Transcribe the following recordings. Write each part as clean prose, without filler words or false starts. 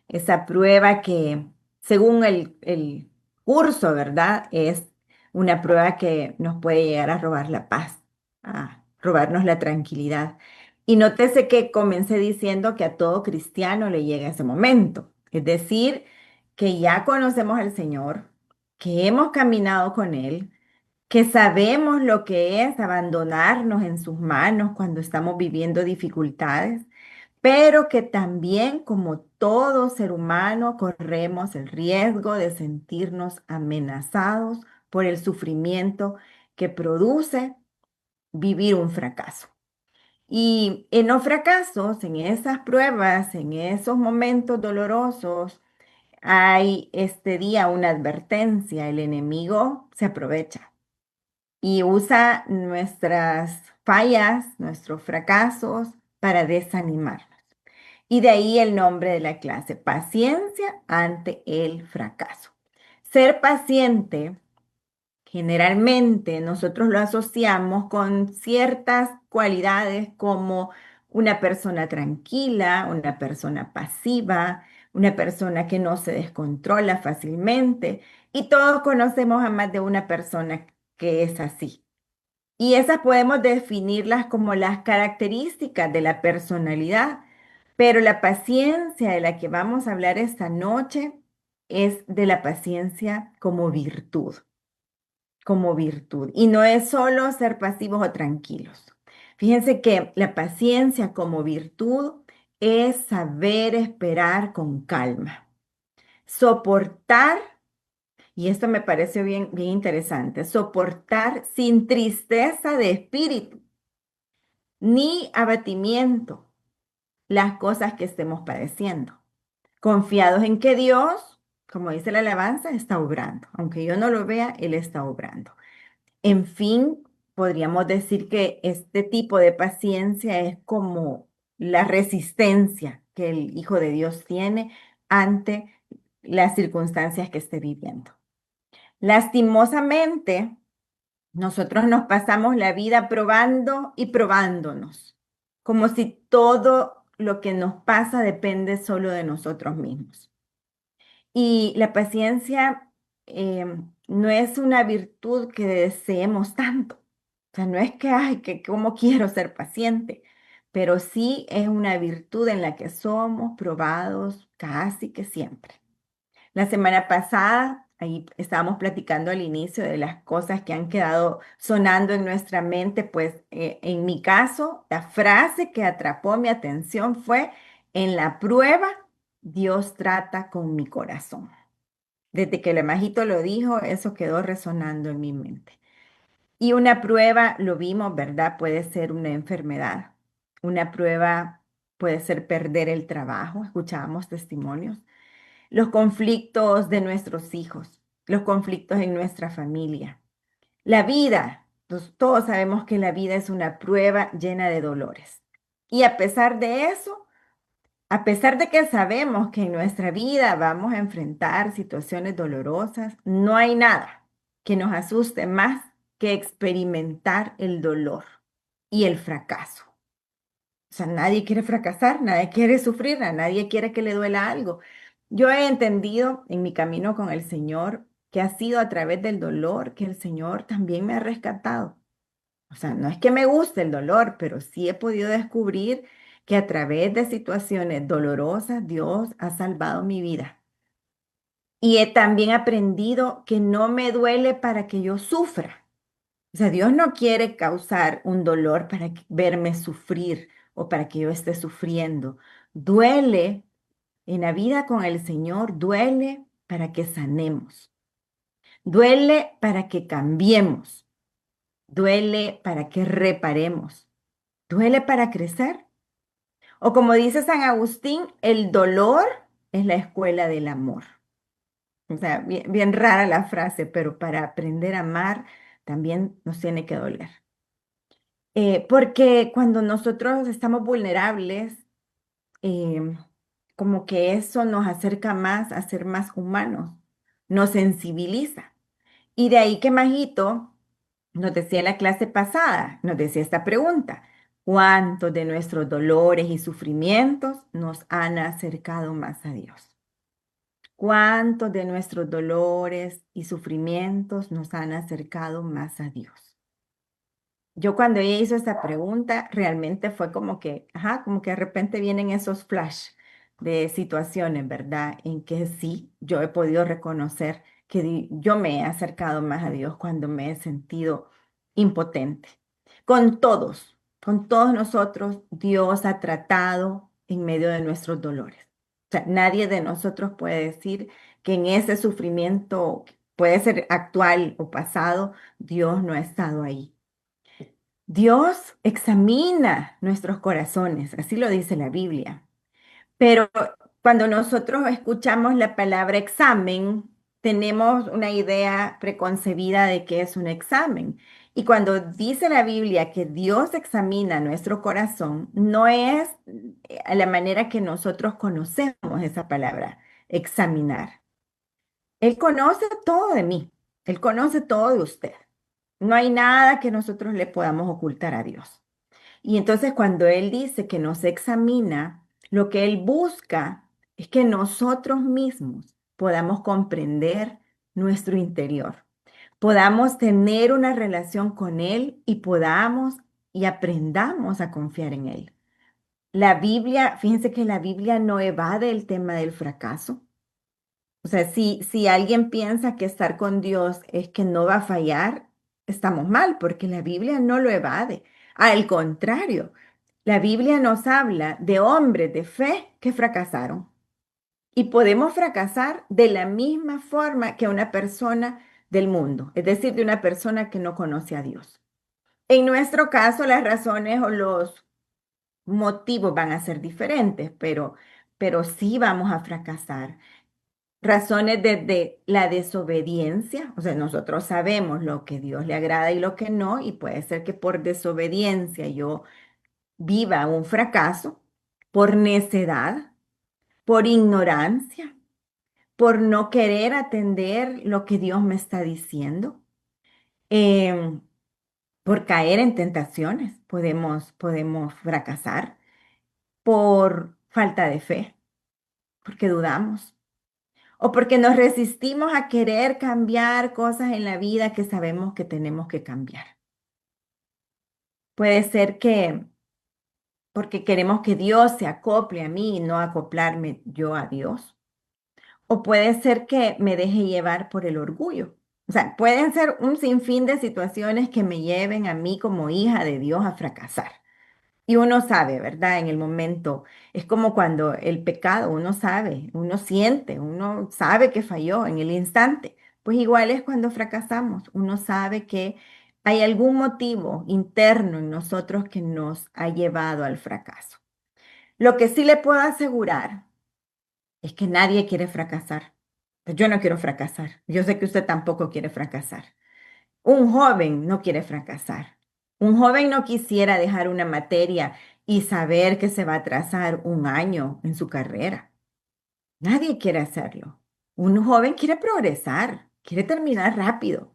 esa prueba que según el curso, ¿verdad? Es una prueba que nos puede llegar a robar la paz, a robarnos la tranquilidad. Y nótese que comencé diciendo que a todo cristiano le llega ese momento, es decir, que ya conocemos al Señor, que hemos caminado con Él, que sabemos lo que es abandonarnos en sus manos cuando estamos viviendo dificultades, pero que también, como todo ser humano, corremos el riesgo de sentirnos amenazados por el sufrimiento que produce vivir un fracaso. Y en los fracasos, en esas pruebas, en esos momentos dolorosos, hay este día una advertencia. El enemigo se aprovecha y usa nuestras fallas, nuestros fracasos para desanimarnos. Y de ahí el nombre de la clase, paciencia ante el fracaso. Ser paciente, generalmente nosotros lo asociamos con ciertas cualidades como una persona tranquila, una persona pasiva, una persona que no se descontrola fácilmente. Y todos conocemos a más de una persona que es así. Y esas podemos definirlas como las características de la personalidad, pero la paciencia de la que vamos a hablar esta noche es de la paciencia como virtud, como virtud. Y no es solo ser pasivos o tranquilos. Fíjense que la paciencia como virtud es saber esperar con calma, soportar, y esto me parece bien, bien interesante, soportar sin tristeza de espíritu ni abatimiento las cosas que estemos padeciendo, confiados en que Dios, como dice la alabanza, está obrando. Aunque yo no lo vea, Él está obrando. En fin, podríamos decir que este tipo de paciencia es como la resistencia que el Hijo de Dios tiene ante las circunstancias que esté viviendo. Lastimosamente, nosotros nos pasamos la vida probando y probándonos, como si todo lo que nos pasa depende solo de nosotros mismos. Y la paciencia no es una virtud que deseemos tanto. O sea, no es que, ay, que cómo quiero ser paciente, pero sí es una virtud en la que somos probados casi que siempre. La semana pasada, ahí estábamos platicando al inicio de las cosas que han quedado sonando en nuestra mente, pues en mi caso, la frase que atrapó mi atención fue, en la prueba, Dios trata con mi corazón. Desde que el majito lo dijo, eso quedó resonando en mi mente. Y una prueba, lo vimos, ¿verdad? Puede ser una enfermedad. Una prueba puede ser perder el trabajo. Escuchábamos testimonios, los conflictos de nuestros hijos, los conflictos en nuestra familia. La vida, todos sabemos que la vida es una prueba llena de dolores. Y a pesar de eso, a pesar de que sabemos que en nuestra vida vamos a enfrentar situaciones dolorosas, no hay nada que nos asuste más que experimentar el dolor y el fracaso. O sea, nadie quiere fracasar, nadie quiere sufrir, a nadie quiere que le duela algo. Yo he entendido en mi camino con el Señor que ha sido a través del dolor que el Señor también me ha rescatado. O sea, no es que me guste el dolor, pero sí he podido descubrir que a través de situaciones dolorosas Dios ha salvado mi vida. Y he también aprendido que no me duele para que yo sufra. O sea, Dios no quiere causar un dolor para verme sufrir o para que yo esté sufriendo. Duele en la vida con el Señor, duele para que sanemos, duele para que cambiemos, duele para que reparemos, duele para crecer. O como dice San Agustín, el dolor es la escuela del amor. O sea, bien, bien rara la frase, pero para aprender a amar también nos tiene que doler. Porque cuando nosotros estamos vulnerables, eh, como que eso nos acerca más a ser más humanos, nos sensibiliza. Y de ahí que Majito nos decía en la clase pasada, nos decía esta pregunta: ¿cuántos de nuestros dolores y sufrimientos nos han acercado más a Dios? ¿Cuántos de nuestros dolores y sufrimientos nos han acercado más a Dios? Yo cuando ella hizo esta pregunta, realmente fue como que, ajá, como que de repente vienen esos flash de situaciones, ¿verdad? En que sí, yo he podido reconocer que yo me he acercado más a Dios cuando me he sentido impotente. Con todos nosotros, Dios ha tratado en medio de nuestros dolores. O sea, nadie de nosotros puede decir que en ese sufrimiento, puede ser actual o pasado, Dios no ha estado ahí. Dios examina nuestros corazones, así lo dice la Biblia. Pero cuando nosotros escuchamos la palabra examen, tenemos una idea preconcebida de qué es un examen. Y cuando dice la Biblia que Dios examina nuestro corazón, no es a la manera que nosotros conocemos esa palabra, examinar. Él conoce todo de mí, Él conoce todo de usted. No hay nada que nosotros le podamos ocultar a Dios. Y entonces cuando Él dice que nos examina, lo que Él busca es que nosotros mismos podamos comprender nuestro interior, podamos tener una relación con Él y podamos y aprendamos a confiar en Él. La Biblia, fíjense que la Biblia no evade el tema del fracaso. O sea, si alguien piensa que estar con Dios es que no va a fallar, estamos mal, porque la Biblia no lo evade. Al contrario, la Biblia nos habla de hombres de fe que fracasaron. Y podemos fracasar de la misma forma que una persona del mundo, es decir, de una persona que no conoce a Dios. En nuestro caso, las razones o los motivos van a ser diferentes, pero sí vamos a fracasar. Razones desde la desobediencia, o sea, nosotros sabemos lo que Dios le agrada y lo que no, y puede ser que por desobediencia yo viva un fracaso, por necedad, por ignorancia, por no querer atender lo que Dios me está diciendo, em, por caer en tentaciones, podemos fracasar, por falta de fe, porque dudamos. O porque nos resistimos a querer cambiar cosas en la vida que sabemos que tenemos que cambiar. Puede ser que porque queremos que Dios se acople a mí y no acoplarme yo a Dios. O puede ser que me deje llevar por el orgullo. O sea, pueden ser un sinfín de situaciones que me lleven a mí como hija de Dios a fracasar. Y uno sabe, ¿verdad? En el momento, es como cuando el pecado, uno sabe, uno siente, uno sabe que falló en el instante. Pues igual es cuando fracasamos, uno sabe que hay algún motivo interno en nosotros que nos ha llevado al fracaso. Lo que sí le puedo asegurar es que nadie quiere fracasar. Yo no quiero fracasar. Yo sé que usted tampoco quiere fracasar. Un joven no quiere fracasar. Un joven no quisiera dejar una materia y saber que se va a atrasar un año en su carrera. Nadie quiere hacerlo. Un joven quiere progresar, quiere terminar rápido,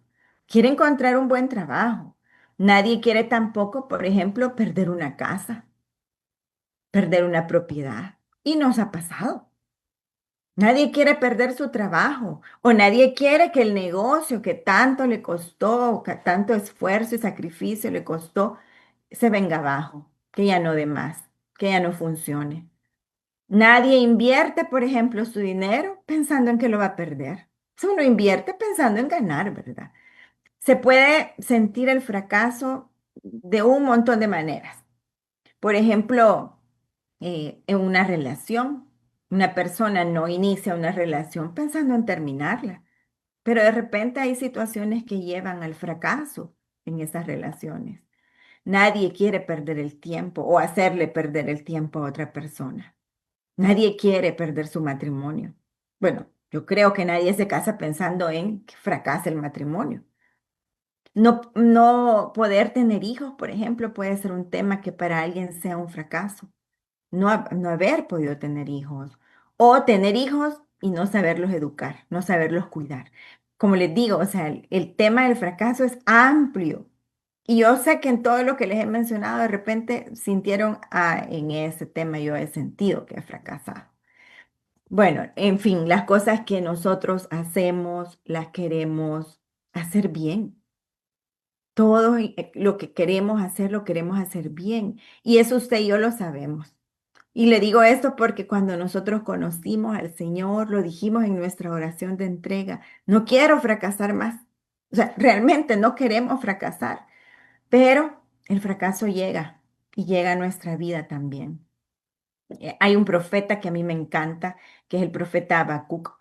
quiere encontrar un buen trabajo. Nadie quiere tampoco, por ejemplo, perder una casa, perder una propiedad. Y nos ha pasado. Nadie quiere perder su trabajo o nadie quiere que el negocio que tanto le costó, que tanto esfuerzo y sacrificio le costó, se venga abajo, que ya no dé más, que ya no funcione. Nadie invierte, por ejemplo, su dinero pensando en que lo va a perder. Si uno invierte pensando en ganar, ¿verdad? Se puede sentir el fracaso de un montón de maneras. Por ejemplo, en una relación. Una persona no inicia una relación pensando en terminarla, pero de repente hay situaciones que llevan al fracaso en esas relaciones. Nadie quiere perder el tiempo o hacerle perder el tiempo a otra persona. Nadie quiere perder su matrimonio. Bueno, yo creo que nadie se casa pensando en que fracase el matrimonio. No poder tener hijos, por ejemplo, puede ser un tema que para alguien sea un fracaso. No haber podido tener hijos o tener hijos y no saberlos educar, no saberlos cuidar. Como les digo, o sea, el tema del fracaso es amplio y yo sé que en todo lo que les he mencionado, de repente sintieron, en ese tema yo he sentido que he fracasado. Bueno, en fin, las cosas que nosotros hacemos, las queremos hacer bien. Todo lo que queremos hacer, lo queremos hacer bien. Y eso usted y yo lo sabemos. Y le digo esto porque cuando nosotros conocimos al Señor, lo dijimos en nuestra oración de entrega, no quiero fracasar más. O sea, realmente no queremos fracasar, pero el fracaso llega y llega a nuestra vida también. Hay un profeta que a mí me encanta, que es el profeta Habacuc.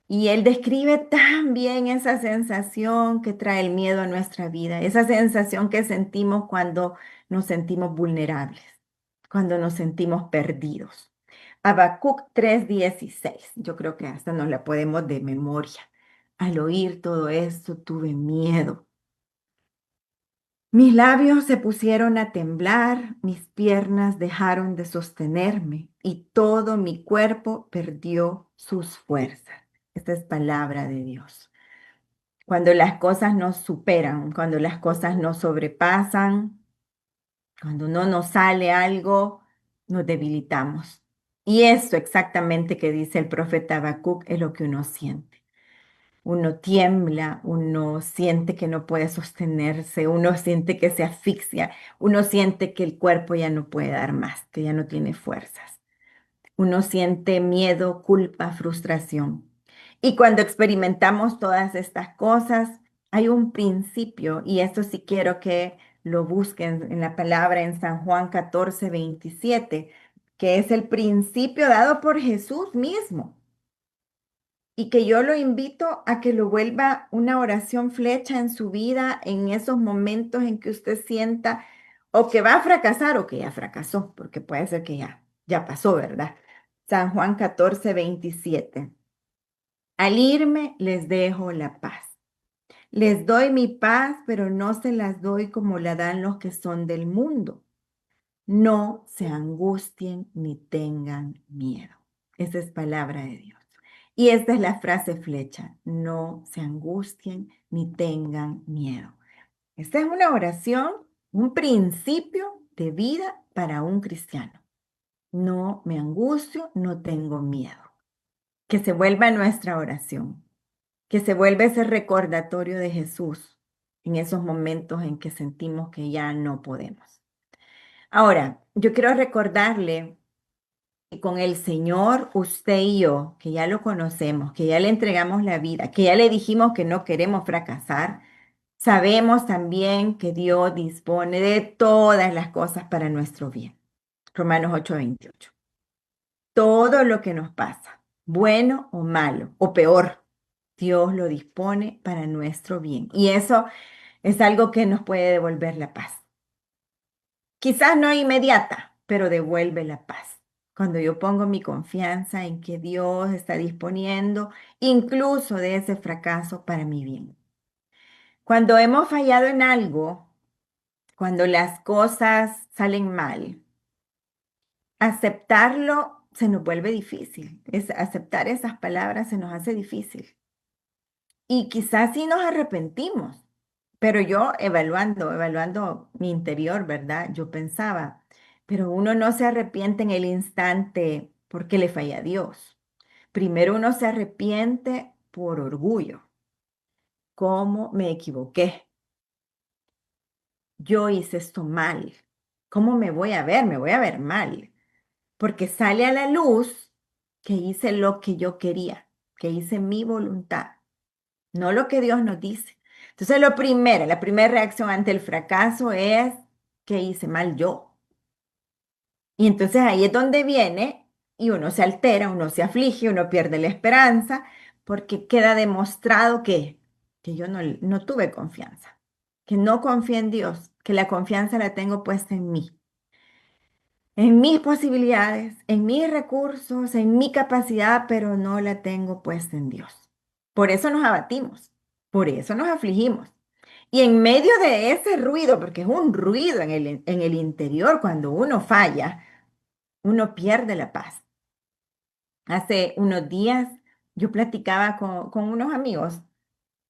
Y él describe tan bien esa sensación que trae el miedo a nuestra vida, esa sensación que sentimos cuando nos sentimos vulnerables, cuando nos sentimos perdidos. Habacuc 3:16, yo creo que hasta nos la podemos de memoria. Al oír todo esto tuve miedo. Mis labios se pusieron a temblar, mis piernas dejaron de sostenerme y todo mi cuerpo perdió sus fuerzas. Esta es palabra de Dios. Cuando las cosas nos superan, cuando las cosas nos sobrepasan, cuando no nos sale algo, nos debilitamos. Y esto exactamente que dice el profeta Habacuc es lo que uno siente. Uno tiembla, uno siente que no puede sostenerse, uno siente que se asfixia, uno siente que el cuerpo ya no puede dar más, que ya no tiene fuerzas. Uno siente miedo, culpa, frustración. Y cuando experimentamos todas estas cosas, hay un principio, y esto sí quiero que lo busquen en la palabra en San Juan 14:27, que es el principio dado por Jesús mismo y que yo lo invito a que lo vuelva una oración flecha en su vida en esos momentos en que usted sienta o que va a fracasar o que ya fracasó, porque puede ser que ya pasó, ¿verdad? San Juan 14:27. Al irme les dejo la paz. Les doy mi paz, pero no se las doy como la dan los que son del mundo. No se angustien ni tengan miedo. Esa es palabra de Dios. Y esta es la frase flecha. No se angustien ni tengan miedo. Esta es una oración, un principio de vida para un cristiano. No me angustio, no tengo miedo. Que se vuelva nuestra oración. Que se vuelva ese recordatorio de Jesús en esos momentos en que sentimos que ya no podemos. Ahora, yo quiero recordarle que con el Señor, usted y yo, que ya lo conocemos, que ya le entregamos la vida, que ya le dijimos que no queremos fracasar, sabemos también que Dios dispone de todas las cosas para nuestro bien. Romanos 8:28. Todo lo que nos pasa, bueno o malo, o peor, Dios lo dispone para nuestro bien. Y eso es algo que nos puede devolver la paz. Quizás no inmediata, pero devuelve la paz. Cuando yo pongo mi confianza en que Dios está disponiendo incluso de ese fracaso para mi bien. Cuando hemos fallado en algo, cuando las cosas salen mal, aceptarlo se nos vuelve difícil. Aceptar esas palabras se nos hace difícil. Y quizás sí nos arrepentimos, pero yo evaluando mi interior, ¿verdad? Yo pensaba, pero uno no se arrepiente en el instante porque le falla a Dios. Primero uno se arrepiente por orgullo. ¿Cómo me equivoqué? Yo hice esto mal. ¿Cómo me voy a ver? Me voy a ver mal. Porque sale a la luz que hice lo que yo quería, que hice mi voluntad, no lo que Dios nos dice. Entonces, la primera reacción ante el fracaso es que hice mal yo. Y entonces ahí es donde viene y uno se altera, uno se aflige, uno pierde la esperanza, porque queda demostrado que yo no tuve confianza, que no confié en Dios, que la confianza la tengo puesta en mis posibilidades, en mis recursos, en mi capacidad, pero no la tengo puesta en Dios. Por eso nos abatimos, por eso nos afligimos. Y en medio de ese ruido, porque es un ruido en el interior, cuando uno falla, uno pierde la paz. Hace unos días yo platicaba con unos amigos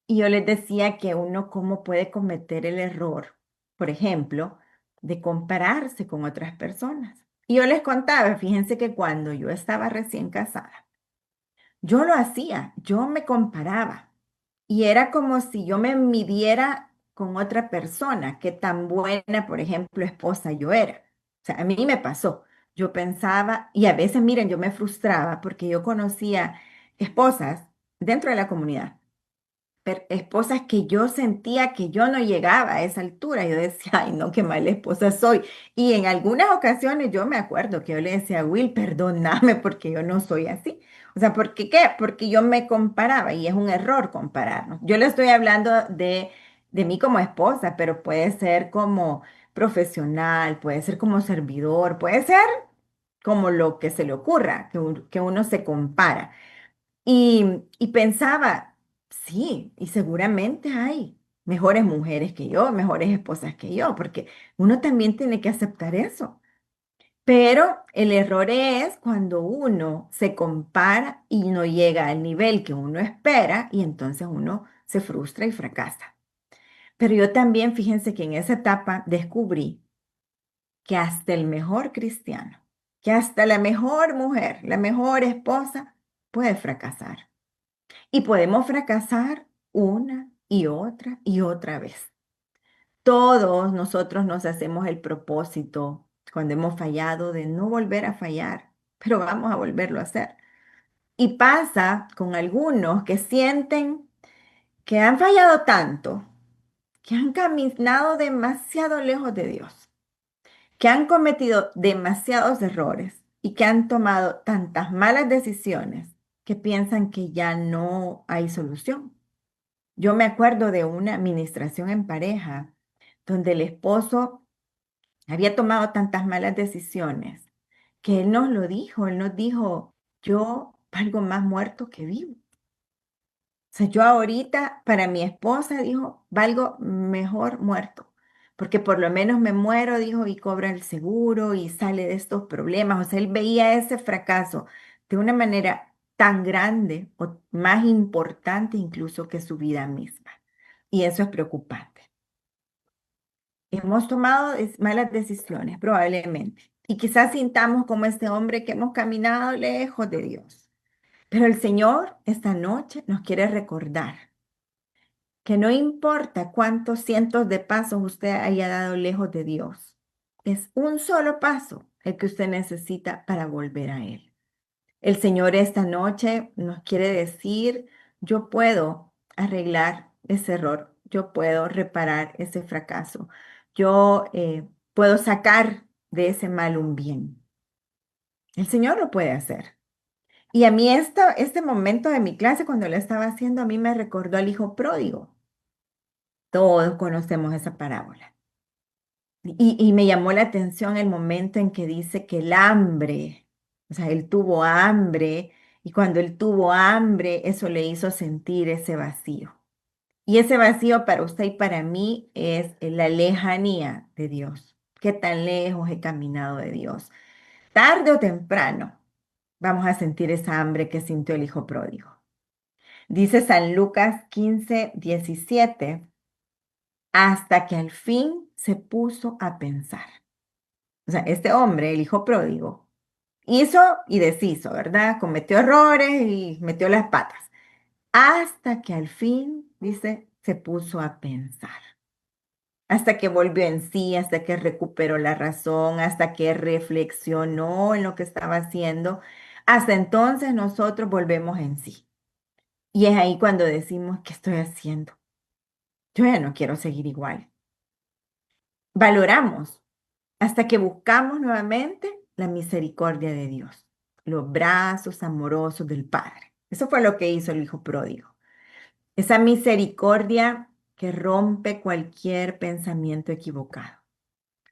y yo les decía que uno cómo puede cometer el error, por ejemplo, de compararse con otras personas. Y yo les contaba, fíjense que cuando yo estaba recién casada, Yo lo hacía, yo me comparaba y era como si yo me midiera con otra persona, qué tan buena, por ejemplo, esposa yo era. O sea, a mí me pasó. Yo pensaba, y a veces, miren, yo me frustraba porque yo conocía esposas dentro de la comunidad esposas que yo sentía que yo no llegaba a esa altura. Yo decía, ay, no, qué mala esposa soy. Y en algunas ocasiones yo me acuerdo que yo le decía, Will, perdóname porque yo no soy así. O sea, ¿por qué qué? Porque yo me comparaba y es un error compararnos. Yo le estoy hablando de mí como esposa, pero puede ser como profesional, puede ser como servidor, puede ser como lo que se le ocurra, que uno se compara. Y pensaba, sí, y seguramente hay mejores mujeres que yo, mejores esposas que yo, porque uno también tiene que aceptar eso. Pero el error es cuando uno se compara y no llega al nivel que uno espera y entonces uno se frustra y fracasa. Pero yo también, fíjense que en esa etapa descubrí que hasta el mejor cristiano, que hasta la mejor mujer, la mejor esposa puede fracasar. Y podemos fracasar una y otra vez. Todos nosotros nos hacemos el propósito cuando hemos fallado de no volver a fallar, pero vamos a volverlo a hacer. Y pasa con algunos que sienten que han fallado tanto, que han caminado demasiado lejos de Dios, que han cometido demasiados errores y que han tomado tantas malas decisiones que piensan que ya no hay solución. Yo me acuerdo de una administración en pareja donde el esposo había tomado tantas malas decisiones que él nos dijo, yo valgo más muerto que vivo. O sea, yo ahorita para mi esposa, dijo, valgo mejor muerto, porque por lo menos me muero, dijo, y cobra el seguro y sale de estos problemas. O sea, él veía ese fracaso de una manera tan grande o más importante incluso que su vida misma. Y eso es preocupante. Hemos tomado malas decisiones, probablemente. Y quizás sintamos como este hombre que hemos caminado lejos de Dios. Pero el Señor esta noche nos quiere recordar que no importa cuántos cientos de pasos usted haya dado lejos de Dios, es un solo paso el que usted necesita para volver a Él. El Señor esta noche nos quiere decir, yo puedo arreglar ese error, yo puedo reparar ese fracaso, yo puedo sacar de ese mal un bien. El Señor lo puede hacer. Y a mí este momento de mi clase, cuando lo estaba haciendo, a mí me recordó al hijo pródigo. Todos conocemos esa parábola. Y me llamó la atención el momento en que dice que el hambre, o sea, él tuvo hambre y cuando él tuvo hambre, eso le hizo sentir ese vacío. Y ese vacío para usted y para mí es la lejanía de Dios. ¿Qué tan lejos he caminado de Dios? Tarde o temprano vamos a sentir esa hambre que sintió el hijo pródigo. Dice San Lucas 15:17 hasta que al fin se puso a pensar. O sea, este hombre, el hijo pródigo, hizo y deshizo, ¿verdad? Cometió errores y metió las patas. Hasta que al fin, dice, se puso a pensar. Hasta que volvió en sí, hasta que recuperó la razón, hasta que reflexionó en lo que estaba haciendo. Hasta entonces nosotros volvemos en sí. Y es ahí cuando decimos, ¿qué estoy haciendo? Yo ya no quiero seguir igual. Valoramos hasta que buscamos nuevamente la misericordia de Dios, los brazos amorosos del Padre. Eso fue lo que hizo el Hijo Pródigo. Esa misericordia que rompe cualquier pensamiento equivocado,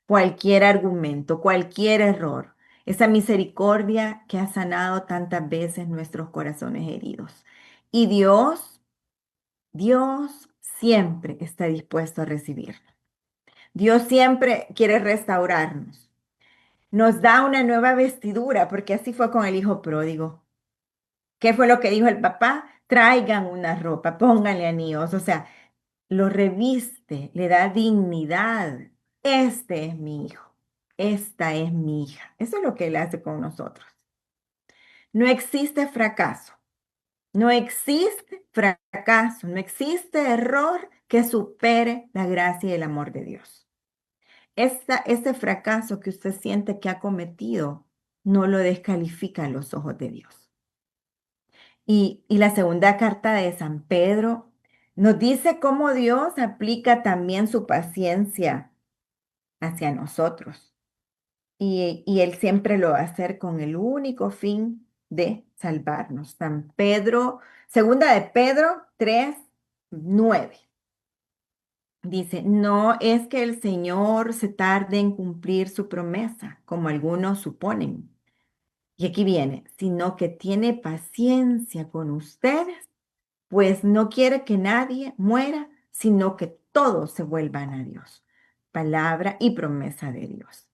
cualquier argumento, cualquier error. Esa misericordia que ha sanado tantas veces nuestros corazones heridos. Y Dios siempre está dispuesto a recibirnos. Dios siempre quiere restaurarnos. Nos da una nueva vestidura, porque así fue con el hijo pródigo. ¿Qué fue lo que dijo el papá? Traigan una ropa, pónganle anillos, o sea, lo reviste, le da dignidad. Este es mi hijo, esta es mi hija. Eso es lo que él hace con nosotros. No existe fracaso, No existe fracaso, no existe error que supere la gracia y el amor de Dios. Ese fracaso que usted siente que ha cometido no lo descalifica a los ojos de Dios. Y la segunda carta de San Pedro nos dice cómo Dios aplica también su paciencia hacia nosotros. Y Él siempre lo va a hacer con el único fin de salvarnos. Segunda de Pedro 3:9. Dice, no es que el Señor se tarde en cumplir su promesa, como algunos suponen. Y aquí viene, sino que tiene paciencia con ustedes, pues no quiere que nadie muera, sino que todos se vuelvan a Dios. Palabra y promesa de Dios.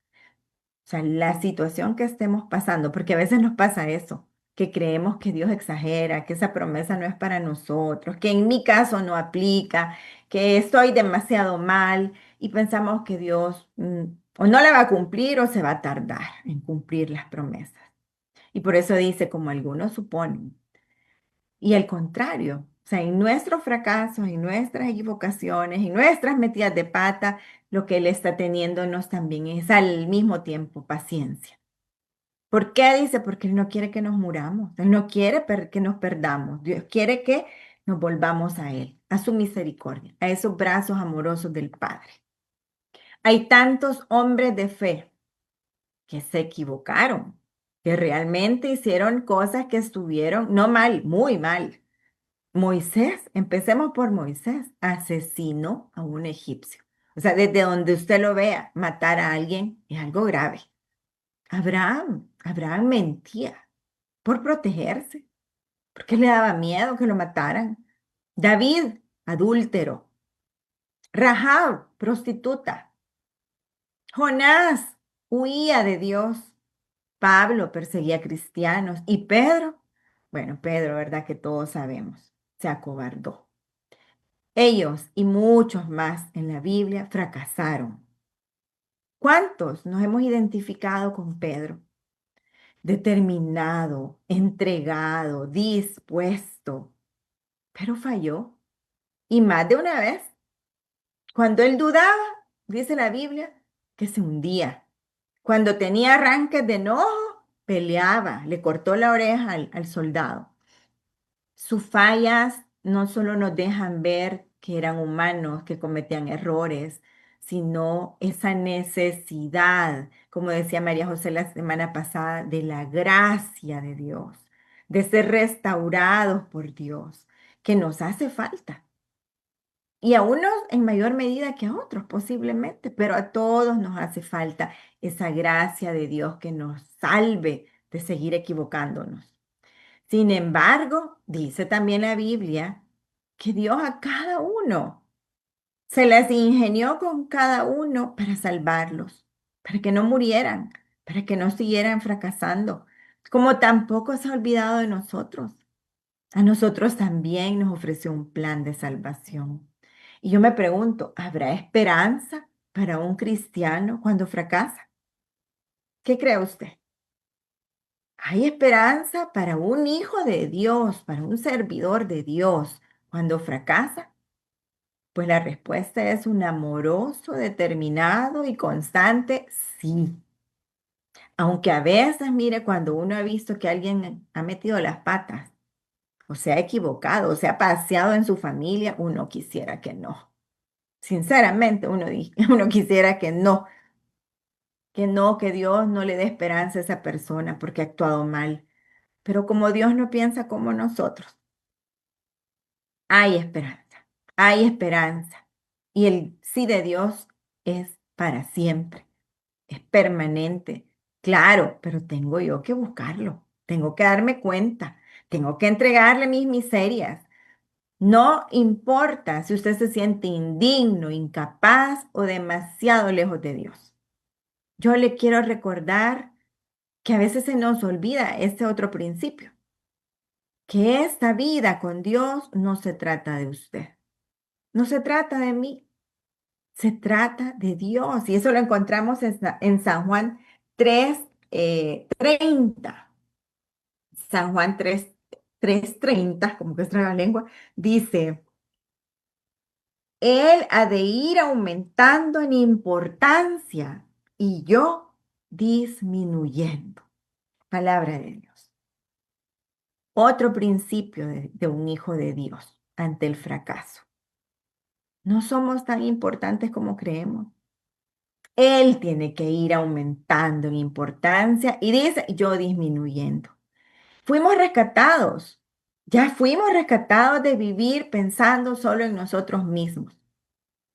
O sea, la situación que estemos pasando, porque a veces nos pasa eso, que creemos que Dios exagera, que esa promesa no es para nosotros, que en mi caso no aplica, que estoy demasiado mal y pensamos que Dios o no la va a cumplir o se va a tardar en cumplir las promesas. Y por eso dice, como algunos suponen. Y al contrario, o sea, en nuestros fracasos, en nuestras equivocaciones, en nuestras metidas de pata, lo que Él está teniéndonos también es al mismo tiempo paciencia. ¿Por qué? Dice, porque Él no quiere que nos muramos, Él no quiere que nos perdamos, Dios quiere que nos volvamos a Él, a su misericordia, a esos brazos amorosos del Padre. Hay tantos hombres de fe que se equivocaron, que realmente hicieron cosas que estuvieron no mal, muy mal. Moisés, empecemos por Moisés, asesinó a un egipcio. O sea, desde donde usted lo vea, matar a alguien es algo grave. Abraham mentía por protegerse, porque le daba miedo que lo mataran. David, adúltero. Rahab, prostituta. Jonás, huía de Dios. Pablo perseguía cristianos. Y Pedro, bueno, Pedro, ¿verdad? Que todos sabemos, se acobardó. Ellos y muchos más en la Biblia fracasaron. ¿Cuántos nos hemos identificado con Pedro? Determinado, entregado, dispuesto, pero falló. Y más de una vez, cuando él dudaba, dice la Biblia, que se hundía. Cuando tenía arranques de enojo, peleaba, le cortó la oreja al soldado. Sus fallas no solo nos dejan ver que eran humanos, que cometían errores, sino esa necesidad, como decía María José la semana pasada, de la gracia de Dios, de ser restaurados por Dios, que nos hace falta. Y a unos en mayor medida que a otros, posiblemente, pero a todos nos hace falta esa gracia de Dios que nos salve de seguir equivocándonos. Sin embargo, dice también la Biblia que Dios a cada uno se las ingenió con cada uno para salvarlos, para que no murieran, para que no siguieran fracasando, como tampoco se ha olvidado de nosotros. A nosotros también nos ofreció un plan de salvación. Y yo me pregunto, ¿habrá esperanza para un cristiano cuando fracasa? ¿Qué cree usted? ¿Hay esperanza para un hijo de Dios, para un servidor de Dios cuando fracasa? Pues la respuesta es un amoroso, determinado y constante sí. Aunque a veces, mire, cuando uno ha visto que alguien ha metido las patas, o se ha equivocado, o se ha paseado en su familia, uno quisiera que no. Sinceramente, uno quisiera que no, que Dios no le dé esperanza a esa persona porque ha actuado mal. Pero como Dios no piensa como nosotros, hay esperanza, hay esperanza. Y el sí de Dios es para siempre, es permanente. Claro, pero tengo yo que buscarlo, tengo que darme cuenta, tengo que entregarle mis miserias. No importa si usted se siente indigno, incapaz o demasiado lejos de Dios. Yo le quiero recordar que a veces se nos olvida este otro principio, que esta vida con Dios no se trata de usted, no se trata de mí, se trata de Dios. Y eso lo encontramos en San Juan 3, 30. San Juan 3, 3:30, como que es la lengua, dice, él ha de ir aumentando en importancia y yo disminuyendo. Palabra de Dios. Otro principio de un hijo de Dios ante el fracaso. No somos tan importantes como creemos. Él tiene que ir aumentando en importancia y dice, yo disminuyendo. Fuimos rescatados. Ya fuimos rescatados de vivir pensando solo en nosotros mismos.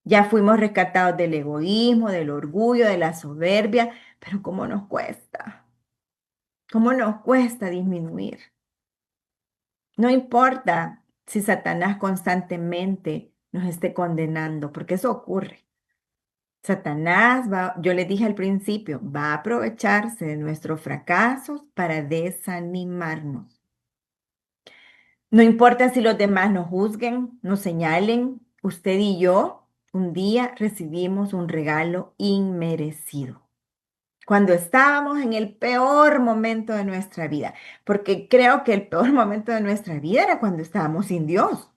Ya fuimos rescatados del egoísmo, del orgullo, de la soberbia, pero ¿cómo nos cuesta? ¿Cómo nos cuesta disminuir? No importa si Satanás constantemente nos esté condenando, porque eso ocurre. Satanás va, yo le dije al principio, va a aprovecharse de nuestros fracasos para desanimarnos. No importa si los demás nos juzguen, nos señalen, usted y yo un día recibimos un regalo inmerecido. Cuando estábamos en el peor momento de nuestra vida, porque creo que el peor momento de nuestra vida era cuando estábamos sin Dios.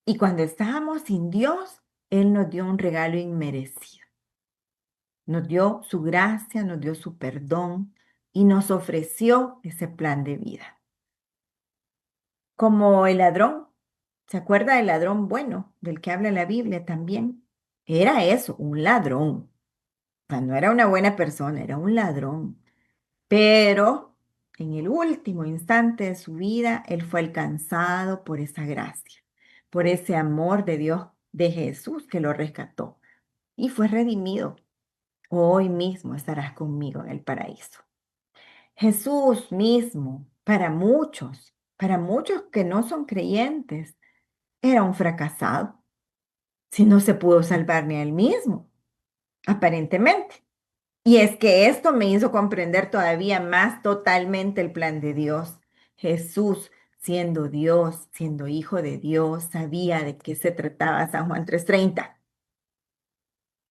Y cuando estábamos sin Dios, Él nos dio un regalo inmerecido. Nos dio su gracia, nos dio su perdón y nos ofreció ese plan de vida. Como el ladrón, ¿se acuerda del ladrón bueno, del que habla la Biblia también? Era eso, un ladrón. O sea, no era una buena persona, era un ladrón. Pero en el último instante de su vida, él fue alcanzado por esa gracia, por ese amor de Dios, de Jesús que lo rescató y fue redimido. Hoy mismo estarás conmigo en el paraíso. Jesús mismo, para muchos que no son creyentes, era un fracasado, si no se pudo salvar ni a él mismo, aparentemente. Y es que esto me hizo comprender todavía más totalmente el plan de Dios. Jesús, siendo Dios, siendo hijo de Dios, sabía de qué se trataba San Juan 3:30,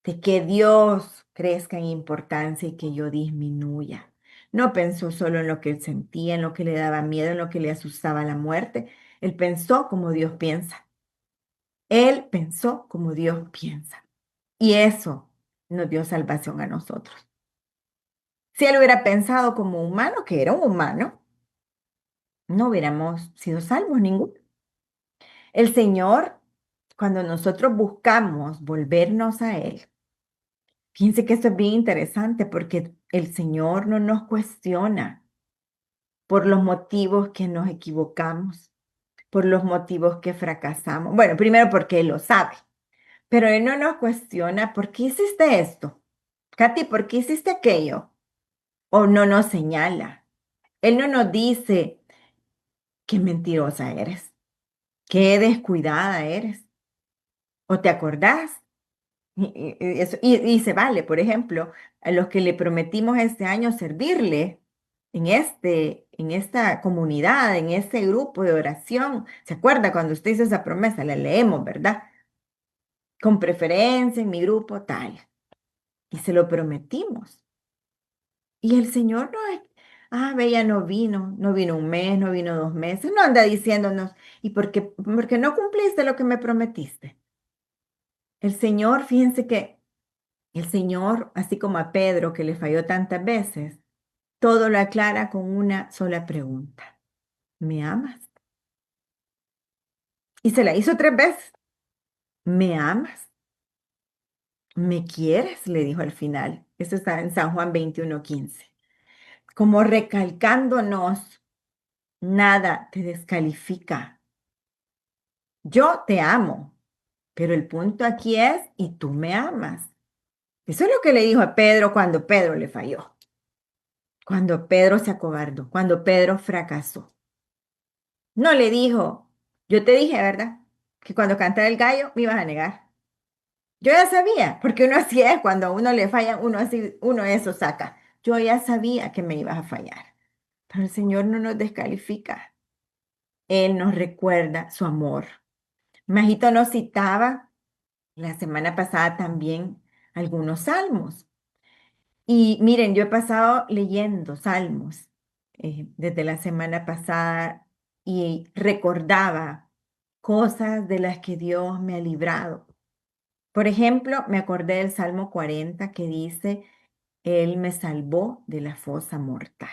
de que Dios crezca en importancia y que yo disminuya. No pensó solo en lo que él sentía, en lo que le daba miedo, en lo que le asustaba la muerte. Él pensó como Dios piensa. Él pensó como Dios piensa. Y eso nos dio salvación a nosotros. Si él hubiera pensado como humano, que era un humano, no hubiéramos sido salvos ninguno. El Señor, cuando nosotros buscamos volvernos a Él, fíjense que esto es bien interesante porque el Señor no nos cuestiona por los motivos que nos equivocamos, por los motivos que fracasamos. Bueno, primero porque Él lo sabe, pero Él no nos cuestiona por qué hiciste esto. Katy, ¿por qué hiciste aquello? O no nos señala. Él no nos dice, qué mentirosa eres, qué descuidada eres. ¿O te acordás? Y se vale, por ejemplo, a los que le prometimos este año servirle en esta comunidad, en este grupo de oración. ¿Se acuerda cuando usted hizo esa promesa? La leemos, ¿verdad? Con preferencia en mi grupo tal. Y se lo prometimos. Y el Señor no es, Bella no vino, no vino un mes, no vino 2 meses, no anda diciéndonos, ¿y por qué no cumpliste lo que me prometiste? El Señor, fíjense que el Señor, así como a Pedro que le falló tantas veces, todo lo aclara con una sola pregunta. ¿Me amas? Y se la hizo 3 veces. ¿Me amas? ¿Me quieres? Le dijo al final. Eso está en San Juan 21:15. Como recalcándonos, nada te descalifica. Yo te amo, pero el punto aquí es, ¿y tú me amas? Eso es lo que le dijo a Pedro cuando Pedro le falló, cuando Pedro se acobardó, cuando Pedro fracasó. No le dijo, yo te dije, ¿verdad? Que cuando cantara el gallo me ibas a negar. Yo ya sabía, porque uno así es, cuando a uno le falla, uno así, uno eso saca. Yo ya sabía que me ibas a fallar, pero el Señor no nos descalifica. Él nos recuerda su amor. Majito nos citaba la semana pasada también algunos salmos. Y miren, yo he pasado leyendo salmos desde la semana pasada. y recordaba cosas de las que Dios me ha librado. Por ejemplo, me acordé del Salmo 40 que dice, Él me salvó de la fosa mortal.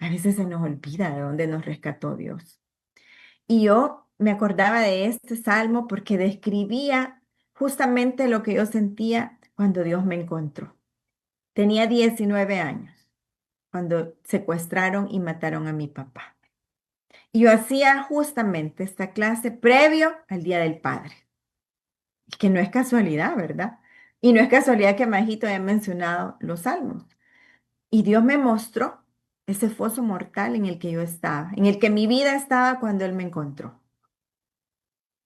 A veces se nos olvida de dónde nos rescató Dios. Y yo me acordaba de este salmo porque describía justamente lo que yo sentía cuando Dios me encontró. Tenía 19 años cuando secuestraron y mataron a mi papá. Y yo hacía justamente esta clase previo al Día del Padre, que no es casualidad, ¿verdad? Y no es casualidad que Majito haya mencionado los salmos. Y Dios me mostró ese foso mortal en el que yo estaba, en el que mi vida estaba cuando Él me encontró,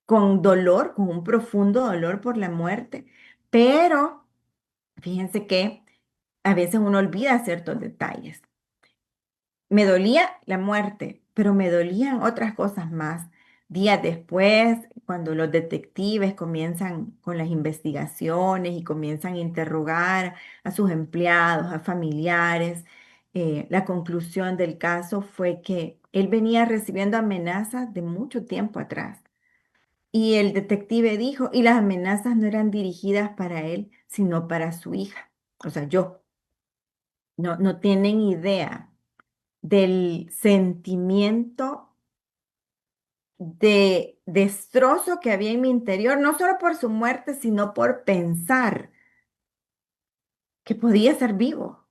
con dolor, con un profundo dolor por la muerte. Pero fíjense que a veces uno olvida ciertos detalles. Me dolía la muerte, pero me dolían otras cosas más. Días después, cuando los detectives comienzan con las investigaciones y comienzan a interrogar a sus empleados, a familiares, la conclusión del caso fue que él venía recibiendo amenazas de mucho tiempo atrás. Y el detective dijo, y las amenazas no eran dirigidas para él, sino para su hija. O sea, yo. No tienen idea del sentimiento de destrozo que había en mi interior, no solo por su muerte, sino por pensar que podía ser vivo,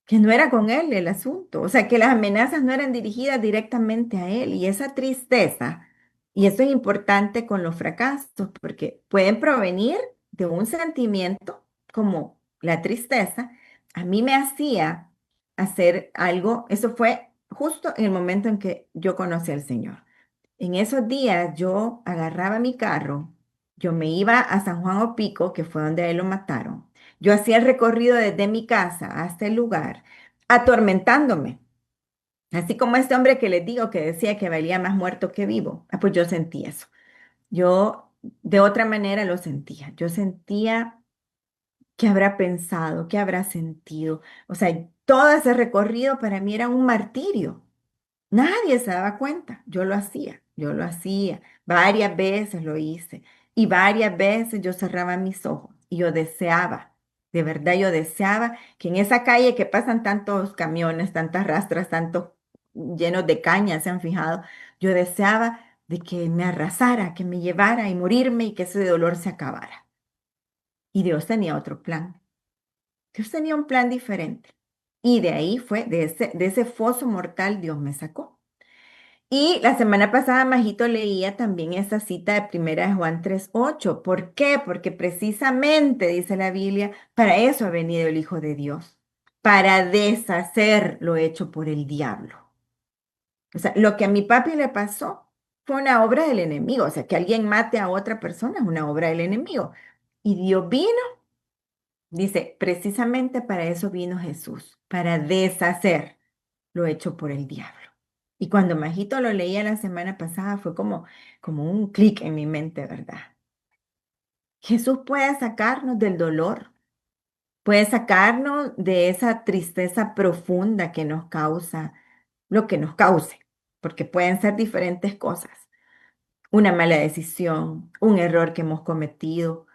que no era con él el asunto, o sea, que las amenazas no eran dirigidas directamente a él y esa tristeza, y eso es importante con los fracasos, porque pueden provenir de un sentimiento como la tristeza, a mí me hacía hacer algo, eso fue justo en el momento en que yo conocí al Señor. En esos días yo agarraba mi carro, yo me iba a San Juan Opico, que fue donde a él lo mataron. Yo hacía el recorrido desde mi casa hasta el lugar, atormentándome. Así como este hombre que les digo que decía que valía más muerto que vivo. Ah, pues yo sentí eso. Yo de otra manera lo sentía. Yo sentía qué habrá pensado, qué habrá sentido. O sea, todo ese recorrido para mí era un martirio. Nadie se daba cuenta. Yo lo hacía. Varias veces lo hice y varias veces yo cerraba mis ojos y yo deseaba, de verdad yo deseaba que en esa calle que pasan tantos camiones, tantas rastras, tantos llenos de caña, se han fijado, yo deseaba de que me arrasara, que me llevara y morirme y que ese dolor se acabara. Y Dios tenía otro plan. Dios tenía un plan diferente. Y de ahí fue, de ese foso mortal, Dios me sacó. Y la semana pasada, Majito leía también esa cita de Primera de Juan 3:8. ¿Por qué? Porque precisamente, dice la Biblia, para eso ha venido el Hijo de Dios, para deshacer lo hecho por el diablo. O sea, lo que a mi papi le pasó fue una obra del enemigo. O sea, que alguien mate a otra persona es una obra del enemigo. Y Dios vino, dice, precisamente para eso vino Jesús, para deshacer lo hecho por el diablo. Y cuando Majito lo leía la semana pasada fue como un clic en mi mente, ¿verdad? Jesús puede sacarnos del dolor, puede sacarnos de esa tristeza profunda que nos causa lo que nos cause, porque pueden ser diferentes cosas. Una mala decisión, un error que hemos cometido,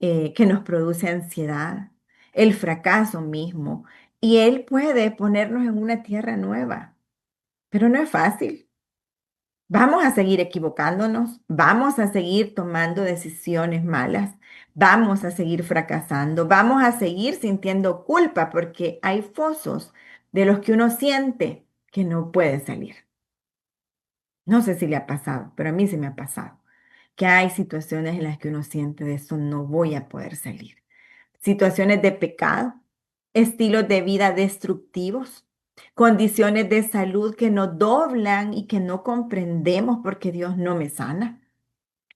que nos produce ansiedad, el fracaso mismo. Y Él puede ponernos en una tierra nueva, pero no es fácil. Vamos a seguir equivocándonos, vamos a seguir tomando decisiones malas, vamos a seguir fracasando, vamos a seguir sintiendo culpa porque hay fosos de los que uno siente que no puede salir. No sé si le ha pasado, pero a mí sí me ha pasado, que hay situaciones en las que uno siente de eso no voy a poder salir. Situaciones de pecado, estilos de vida destructivos, condiciones de salud que nos doblan y que no comprendemos porque Dios no me sana,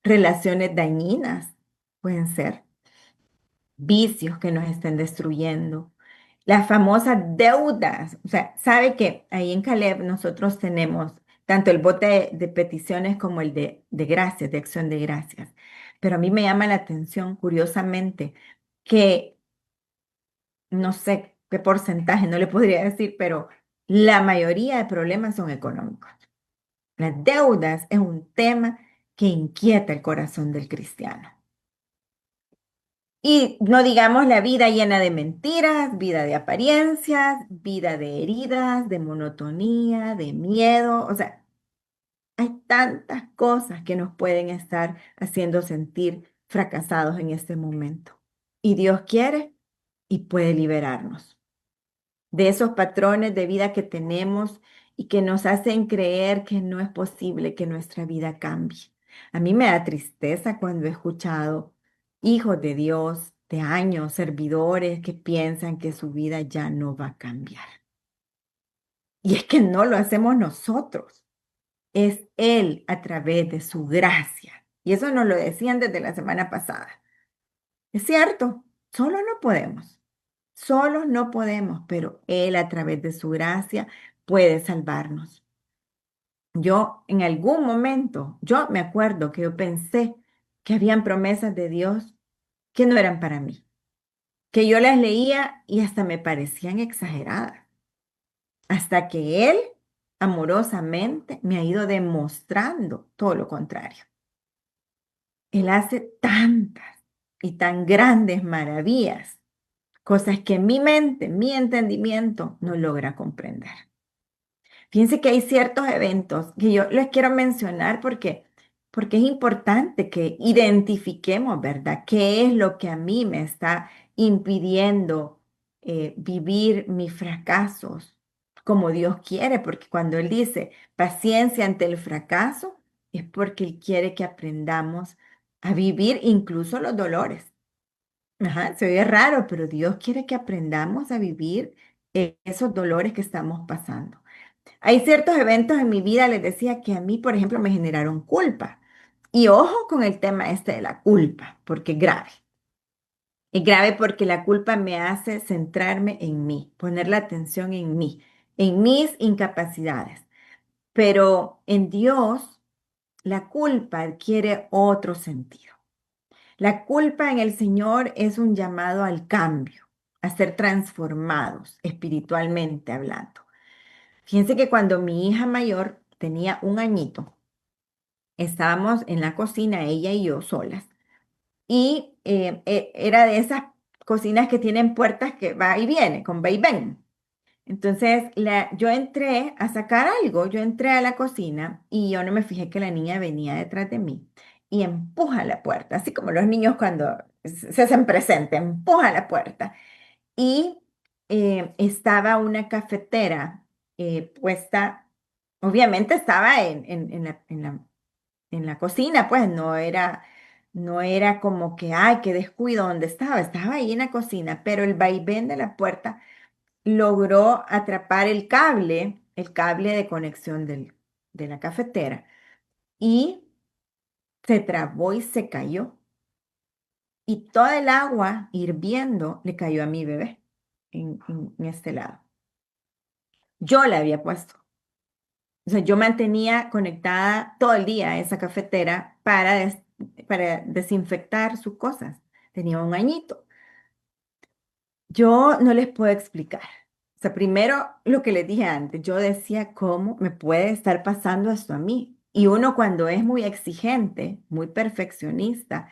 relaciones dañinas, pueden ser vicios que nos estén destruyendo, las famosas deudas. O sea, sabe que ahí en Caleb nosotros tenemos tanto el bote de peticiones como el de gracias, de acción de gracias. Pero a mí me llama la atención, curiosamente, que no sé qué porcentaje, no le podría decir, pero la mayoría de problemas son económicos. Las deudas es un tema que inquieta el corazón del cristiano. Y no digamos la vida llena de mentiras, vida de apariencias, vida de heridas, de monotonía, de miedo. O sea, hay tantas cosas que nos pueden estar haciendo sentir fracasados en este momento. Y Dios quiere y puede liberarnos de esos patrones de vida que tenemos y que nos hacen creer que no es posible que nuestra vida cambie. A mí me da tristeza cuando he escuchado hijos de Dios de años, servidores que piensan que su vida ya no va a cambiar. Y es que no lo hacemos nosotros, es Él a través de su gracia. Y eso nos lo decían desde la semana pasada. Es cierto, solo no podemos. Solos no podemos, pero Él a través de su gracia puede salvarnos. Yo en algún momento, yo me acuerdo que yo pensé que habían promesas de Dios que no eran para mí, que yo las leía y hasta me parecían exageradas, hasta que Él amorosamente me ha ido demostrando todo lo contrario. Él hace tantas y tan grandes maravillas, cosas que mi mente, mi entendimiento no logra comprender. Fíjense que hay ciertos eventos que yo les quiero mencionar porque es importante que identifiquemos, ¿verdad? ¿Qué es lo que a mí me está impidiendo vivir mis fracasos como Dios quiere? Porque cuando Él dice paciencia ante el fracaso, es porque Él quiere que aprendamos a vivir incluso los dolores. Ajá, se oye raro, pero Dios quiere que aprendamos a vivir esos dolores que estamos pasando. Hay ciertos eventos en mi vida, les decía, que a mí, por ejemplo, me generaron culpa. Y ojo con el tema este de la culpa, porque es grave. Es grave porque la culpa me hace centrarme en mí, poner la atención en mis incapacidades. Pero en Dios, la culpa adquiere otro sentido. La culpa en el Señor es un llamado al cambio, a ser transformados espiritualmente hablando. Fíjense que cuando mi hija mayor tenía un añito, estábamos en la cocina, ella y yo solas, y era de esas cocinas que tienen puertas que va y viene, con va y ven. Entonces, yo entré a sacar algo, yo entré a la cocina y yo no me fijé que la niña venía detrás de mí y empuja la puerta, así como los niños cuando se hacen presente, empuja la puerta. Y estaba una cafetera puesta, obviamente estaba en la cocina, pues no era como que, ay, qué descuido donde estaba ahí en la cocina, pero el vaivén de la puerta logró atrapar el cable de conexión de la cafetera y se trabó y se cayó. Y toda el agua hirviendo le cayó a mi bebé en este lado. Yo la había puesto. O sea, yo mantenía conectada todo el día esa cafetera para desinfectar sus cosas. Tenía un añito. Yo no les puedo explicar. O sea, primero lo que les dije antes, yo decía, ¿cómo me puede estar pasando esto a mí? Y uno cuando es muy exigente, muy perfeccionista,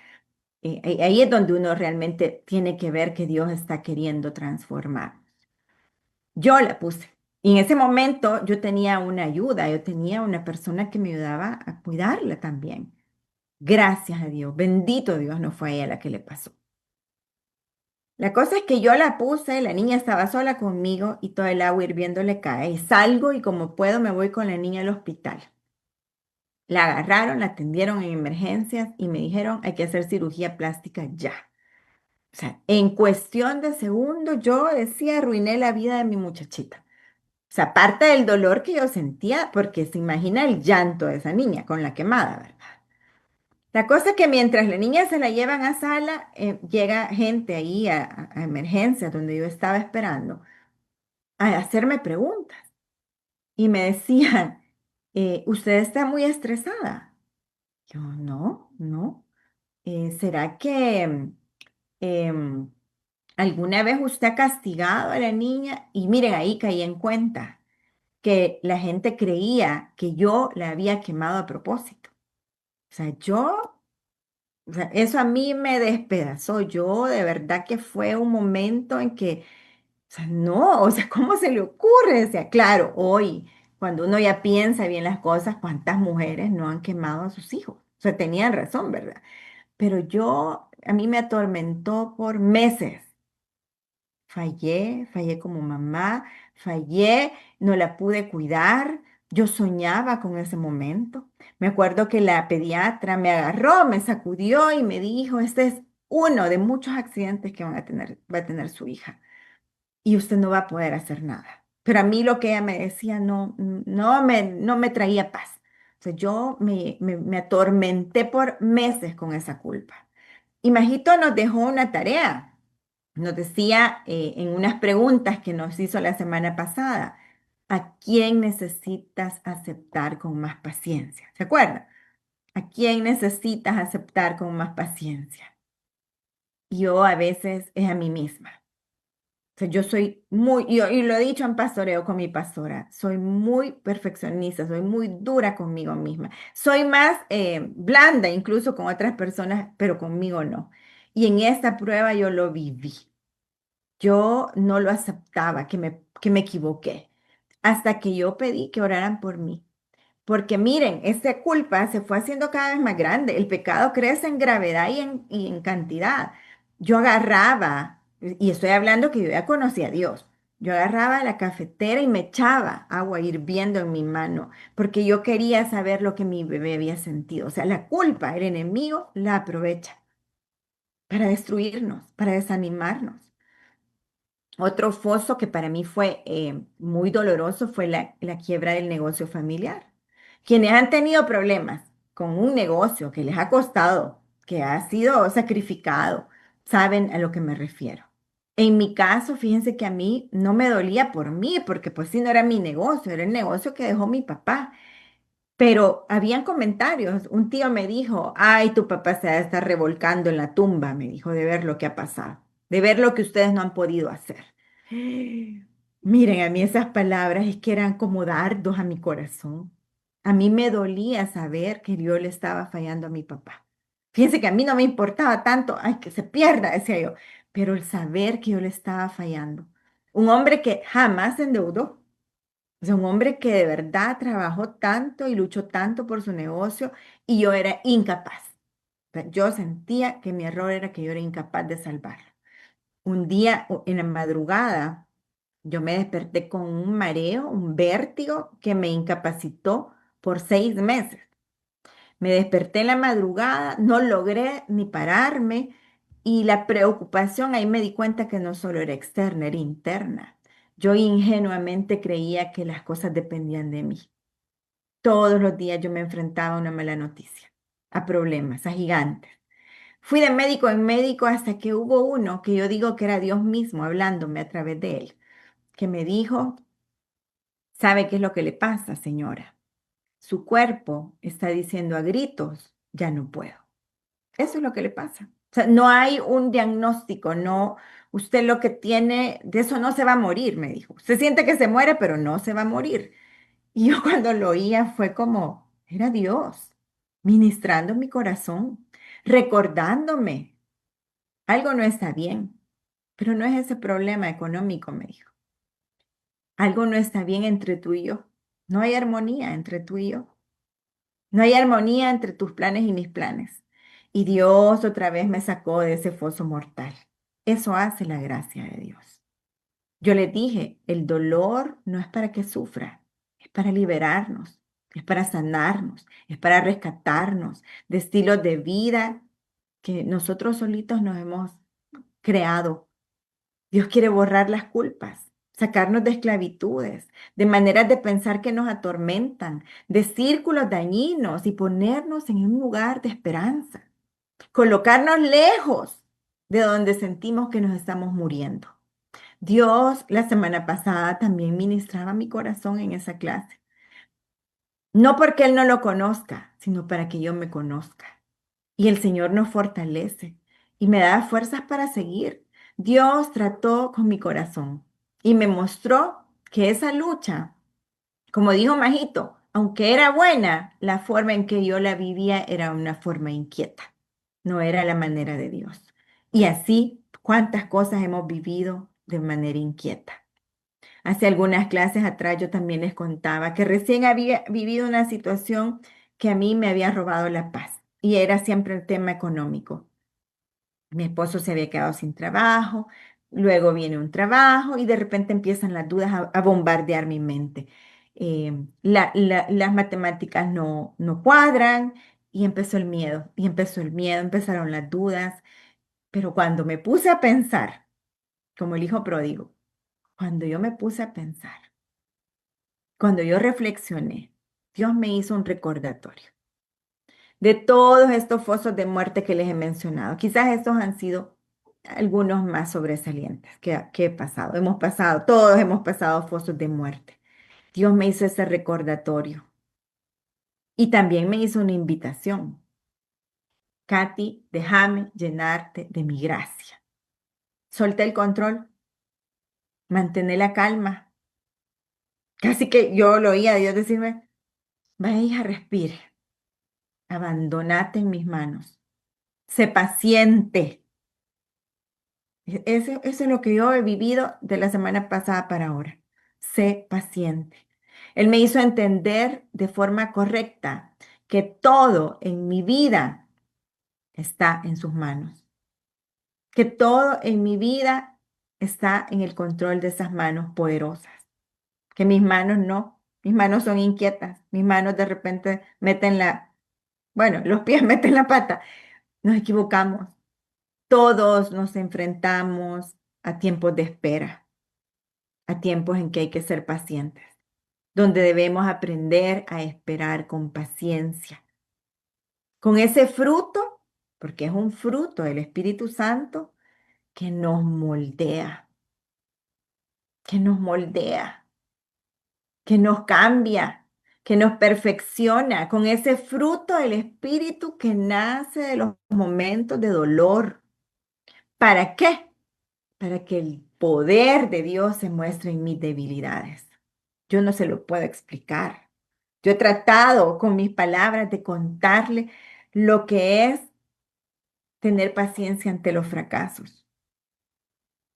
ahí es donde uno realmente tiene que ver que Dios está queriendo transformar. Yo la puse. Y en ese momento yo tenía una ayuda, yo tenía una persona que me ayudaba a cuidarla también. Gracias a Dios, bendito Dios, no fue a ella la que le pasó. La cosa es que yo la puse, la niña estaba sola conmigo y todo el agua hirviendo le cae. Y salgo y como puedo me voy con la niña al hospital. La agarraron, la atendieron en emergencias y me dijeron hay que hacer cirugía plástica ya. O sea, en cuestión de segundos yo decía arruiné la vida de mi muchachita. O sea, aparte del dolor que yo sentía, porque se imagina el llanto de esa niña con la quemada, ¿verdad? La cosa es que mientras la niña se la llevan a sala, llega gente ahí a emergencias donde yo estaba esperando a hacerme preguntas y me decían, ¿usted está muy estresada? Yo, no, no. ¿Será que em, alguna vez usted ha castigado a la niña? Y miren, ahí caí en cuenta. que la gente creía que yo la había quemado a propósito. O sea, o sea, eso a mí me despedazó. Yo de verdad que fue un momento en que, o sea, no, o sea, ¿cómo se le ocurre? O sea, claro, hoy, cuando uno ya piensa bien las cosas, ¿cuántas mujeres no han quemado a sus hijos? O sea, tenían razón, ¿verdad? Pero a mí me atormentó por meses. Fallé como mamá, fallé, no la pude cuidar. Yo soñaba con ese momento. Me acuerdo que la pediatra me agarró, me sacudió y me dijo, este es uno de muchos accidentes que va a tener su hija y usted no va a poder hacer nada. Pero a mí lo que ella me decía no me traía paz. O sea, me atormenté por meses con esa culpa. Y Majito nos dejó una tarea. Nos decía en unas preguntas que nos hizo la semana pasada, ¿a quién necesitas aceptar con más paciencia? ¿Se acuerdan? ¿A quién necesitas aceptar con más paciencia? Yo a veces es a mí misma. O sea, yo soy y lo he dicho en pastoreo con mi pastora, soy muy perfeccionista, soy muy dura conmigo misma. Soy más blanda incluso con otras personas, pero conmigo no. Y en esta prueba yo lo viví. Yo no lo aceptaba, que me equivoqué, hasta que yo pedí que oraran por mí. Porque miren, esta culpa se fue haciendo cada vez más grande. El pecado crece en gravedad y en cantidad. Yo agarraba, y estoy hablando que yo ya conocía a Dios. Yo agarraba la cafetera y me echaba agua hirviendo en mi mano, porque yo quería saber lo que mi bebé había sentido. O sea, la culpa, el enemigo la aprovecha para destruirnos, para desanimarnos. Otro foso que para mí fue muy doloroso fue la quiebra del negocio familiar. Quienes han tenido problemas con un negocio que les ha costado, que ha sido sacrificado, saben a lo que me refiero. En mi caso, fíjense que a mí no me dolía por mí, porque pues sí, no era mi negocio, era el negocio que dejó mi papá. Pero habían comentarios. Un tío me dijo, ay, tu papá se va a estar revolcando en la tumba, me dijo, de ver lo que ha pasado, de ver lo que ustedes no han podido hacer. Miren, a mí esas palabras es que eran como dardos a mi corazón. A mí me dolía saber que yo le estaba fallando a mi papá. Fíjense que a mí no me importaba tanto, ay, que se pierda, decía yo, pero el saber que yo le estaba fallando. Un hombre que jamás se endeudó, o sea, un hombre que de verdad trabajó tanto y luchó tanto por su negocio y yo era incapaz. O sea, yo sentía que mi error era que yo era incapaz de salvarlo. Un día en la madrugada, yo me desperté con un mareo, un vértigo que me incapacitó por 6 meses. Me desperté en la madrugada, no logré ni pararme y la preocupación, ahí me di cuenta que no solo era externa, era interna. Yo ingenuamente creía que las cosas dependían de mí. Todos los días yo me enfrentaba a una mala noticia, a problemas, a gigantes. Fui de médico en médico hasta que hubo uno que yo digo que era Dios mismo hablándome a través de él, que me dijo, ¿sabe qué es lo que le pasa, señora? Su cuerpo está diciendo a gritos, ya no puedo. Eso es lo que le pasa. O sea, no hay un diagnóstico, no, usted lo que tiene, de eso no se va a morir, me dijo. Se siente que se muere, pero no se va a morir. Y yo cuando lo oía fue como, era Dios, ministrando mi corazón, recordándome, algo no está bien, pero no es ese problema económico, me dijo. Algo no está bien entre tú y yo. No hay armonía entre tú y yo. No hay armonía entre tus planes y mis planes. Y Dios otra vez me sacó de ese foso mortal. Eso hace la gracia de Dios. Yo le dije, el dolor no es para que sufra, es para liberarnos, es para sanarnos, es para rescatarnos de estilos de vida que nosotros solitos nos hemos creado. Dios quiere borrar las culpas, sacarnos de esclavitudes, de maneras de pensar que nos atormentan, de círculos dañinos y ponernos en un lugar de esperanza, colocarnos lejos de donde sentimos que nos estamos muriendo. Dios la semana pasada también ministraba mi corazón en esa clase. No porque Él no lo conozca, sino para que yo me conozca. Y el Señor nos fortalece y me da fuerzas para seguir. Dios trató con mi corazón y me mostró que esa lucha Como dijo Majito, aunque era buena, la forma en que yo la vivía era una forma inquieta, no era la manera de Dios. Y así, cuántas cosas hemos vivido de manera inquieta. Hace algunas clases atrás yo también les contaba que recién había vivido una situación que a mí me había robado la paz y era siempre el tema económico. Mi esposo se había quedado sin trabajo, luego viene un trabajo y de repente empiezan las dudas a bombardear mi mente. Las matemáticas no cuadran y empezó el miedo, y empezó el miedo, empezaron las dudas, pero cuando me puse a pensar, como el hijo pródigo, cuando yo me puse a pensar, cuando yo reflexioné, Dios me hizo un recordatorio de todos estos fosos de muerte que les he mencionado. Quizás estos han sido algunos más sobresalientes que he pasado. Hemos pasado, todos hemos pasado fosos de muerte. Dios me hizo ese recordatorio y también me hizo una invitación. Katy, déjame llenarte de mi gracia. Solté el control, mantener la calma. Casi que yo lo oía a Dios decirme, vaya hija, respire, abandonate en mis manos, sé paciente. Eso es lo que yo he vivido de la semana pasada para ahora. Sé paciente. Él me hizo entender de forma correcta que todo en mi vida está en sus manos, que todo en mi vida está en el control de esas manos poderosas, que mis manos no, mis manos son inquietas, mis manos de repente meten bueno, los pies meten la pata, nos equivocamos, todos nos enfrentamos a tiempos de espera, a tiempos en que hay que ser pacientes, donde debemos aprender a esperar con paciencia, con ese fruto, porque es un fruto del Espíritu Santo que nos moldea, que nos moldea, que nos cambia, que nos perfecciona, con ese fruto del Espíritu que nace de los momentos de dolor. ¿Para qué? Para que el poder de Dios se muestre en mis debilidades. Yo no se lo puedo explicar. Yo he tratado con mis palabras de contarle lo que es tener paciencia ante los fracasos.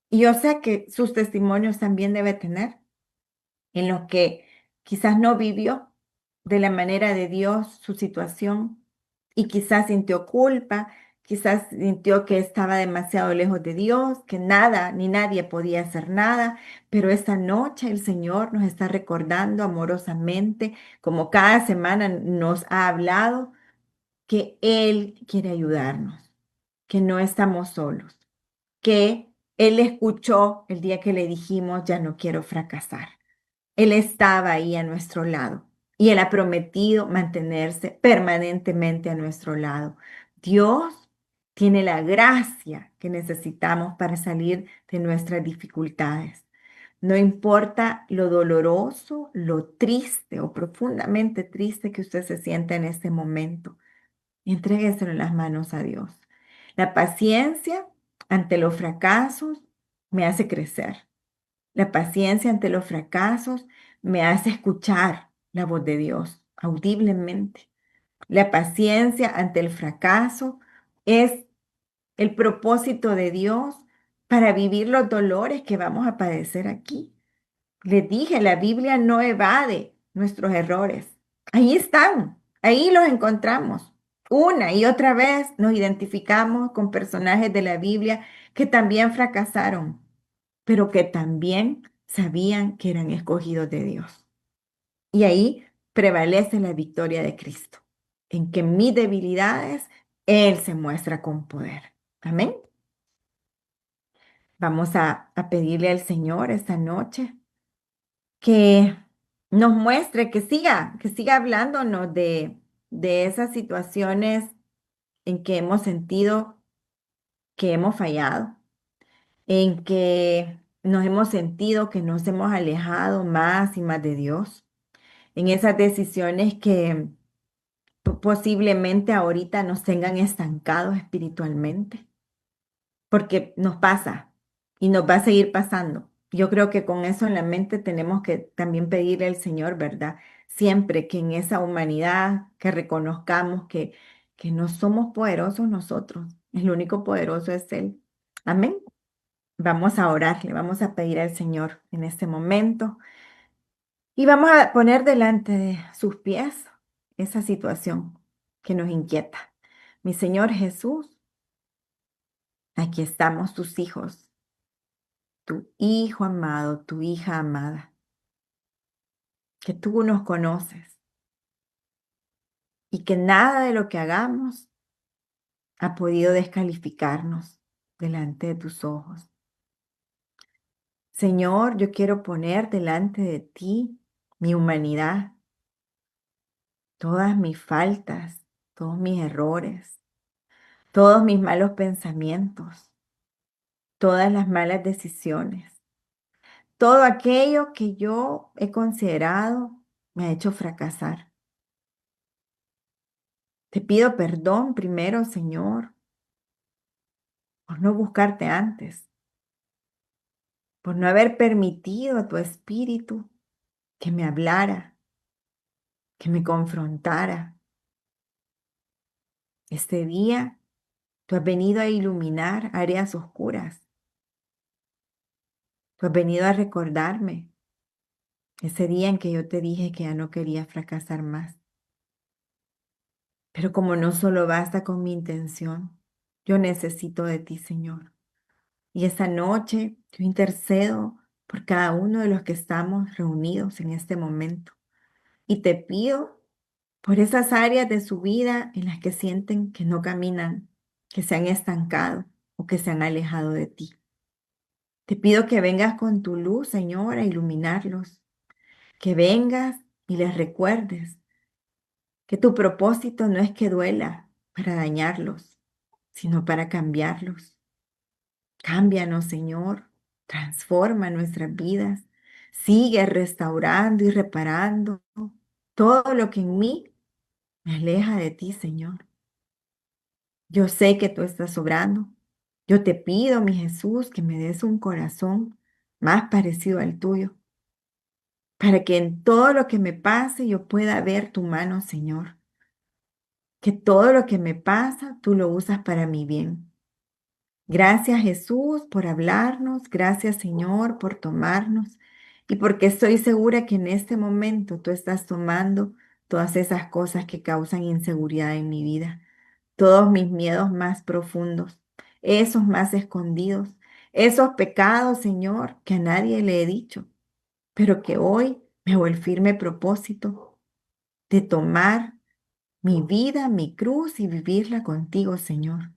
Y yo sé que sus testimonios también debe tener, en los que quizás no vivió de la manera de Dios su situación y quizás sintió culpa, quizás sintió que estaba demasiado lejos de Dios, que nada ni nadie podía hacer nada, pero esta noche el Señor nos está recordando amorosamente, como cada semana nos ha hablado, que Él quiere ayudarnos, que no estamos solos, que Él escuchó el día que le dijimos, ya no quiero fracasar. Él estaba ahí a nuestro lado y Él ha prometido mantenerse permanentemente a nuestro lado. Dios tiene la gracia que necesitamos para salir de nuestras dificultades. No importa lo doloroso, lo triste o profundamente triste que usted se sienta en este momento, entrégueselo en las manos a Dios. La paciencia ante los fracasos me hace crecer. La paciencia ante los fracasos me hace escuchar la voz de Dios audiblemente. La paciencia ante el fracaso es el propósito de Dios para vivir los dolores que vamos a padecer aquí. Les dije, la Biblia no evade nuestros errores. Ahí están, ahí los encontramos. Una y otra vez nos identificamos con personajes de la Biblia que también fracasaron, pero que también sabían que eran escogidos de Dios. Y ahí prevalece la victoria de Cristo, en que en mis debilidades Él se muestra con poder. Amén. Vamos a pedirle al Señor esta noche que nos muestre, que siga hablándonos de esas situaciones en que hemos sentido que hemos fallado, en que nos hemos sentido que nos hemos alejado más y más de Dios, en esas decisiones que posiblemente ahorita nos tengan estancados espiritualmente, porque nos pasa y nos va a seguir pasando. Yo creo que con eso en la mente tenemos que también pedirle al Señor, ¿verdad? Siempre que en esa humanidad que reconozcamos que no somos poderosos nosotros, el único poderoso es Él. Amén. Vamos a orar, le vamos a pedir al Señor en este momento y vamos a poner delante de sus pies esa situación que nos inquieta. Mi Señor Jesús, aquí estamos tus hijos, tu hijo amado, tu hija amada, que tú nos conoces y que nada de lo que hagamos ha podido descalificarnos delante de tus ojos. Señor, yo quiero poner delante de ti mi humanidad, todas mis faltas, todos mis errores, todos mis malos pensamientos, todas las malas decisiones, todo aquello que yo he considerado me ha hecho fracasar. Te pido perdón primero, Señor, por no buscarte antes, por no haber permitido a tu espíritu que me hablara, que me confrontara. Este día tú has venido a iluminar áreas oscuras. Tú has venido a recordarme ese día en que yo te dije que ya no quería fracasar más. Pero como no solo basta con mi intención, yo necesito de ti, Señor. Y esta noche yo intercedo por cada uno de los que estamos reunidos en este momento. Y te pido por esas áreas de su vida en las que sienten que no caminan, que se han estancado o que se han alejado de ti. Te pido que vengas con tu luz, Señor, a iluminarlos, que vengas y les recuerdes que tu propósito no es que duela para dañarlos, sino para cambiarlos. Cámbianos, Señor, transforma nuestras vidas, sigue restaurando y reparando todo lo que en mí me aleja de ti, Señor. Yo sé que tú estás obrando. Yo te pido, mi Jesús, que me des un corazón más parecido al tuyo, para que en todo lo que me pase yo pueda ver tu mano, Señor. Que todo lo que me pasa, tú lo usas para mi bien. Gracias, Jesús, por hablarnos. Gracias, Señor, por tomarnos. Y porque estoy segura que en este momento tú estás tomando todas esas cosas que causan inseguridad en mi vida, todos mis miedos más profundos, esos más escondidos, esos pecados, Señor, que a nadie le he dicho, pero que hoy me hago el firme propósito de tomar mi vida, mi cruz y vivirla contigo, Señor.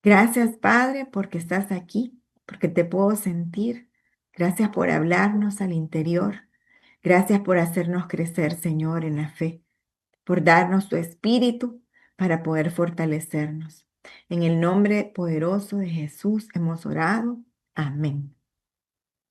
Gracias, Padre, porque estás aquí, porque te puedo sentir. Gracias por hablarnos al interior. Gracias por hacernos crecer, Señor, en la fe, por darnos tu espíritu para poder fortalecernos. En el nombre poderoso de Jesús hemos orado. Amén.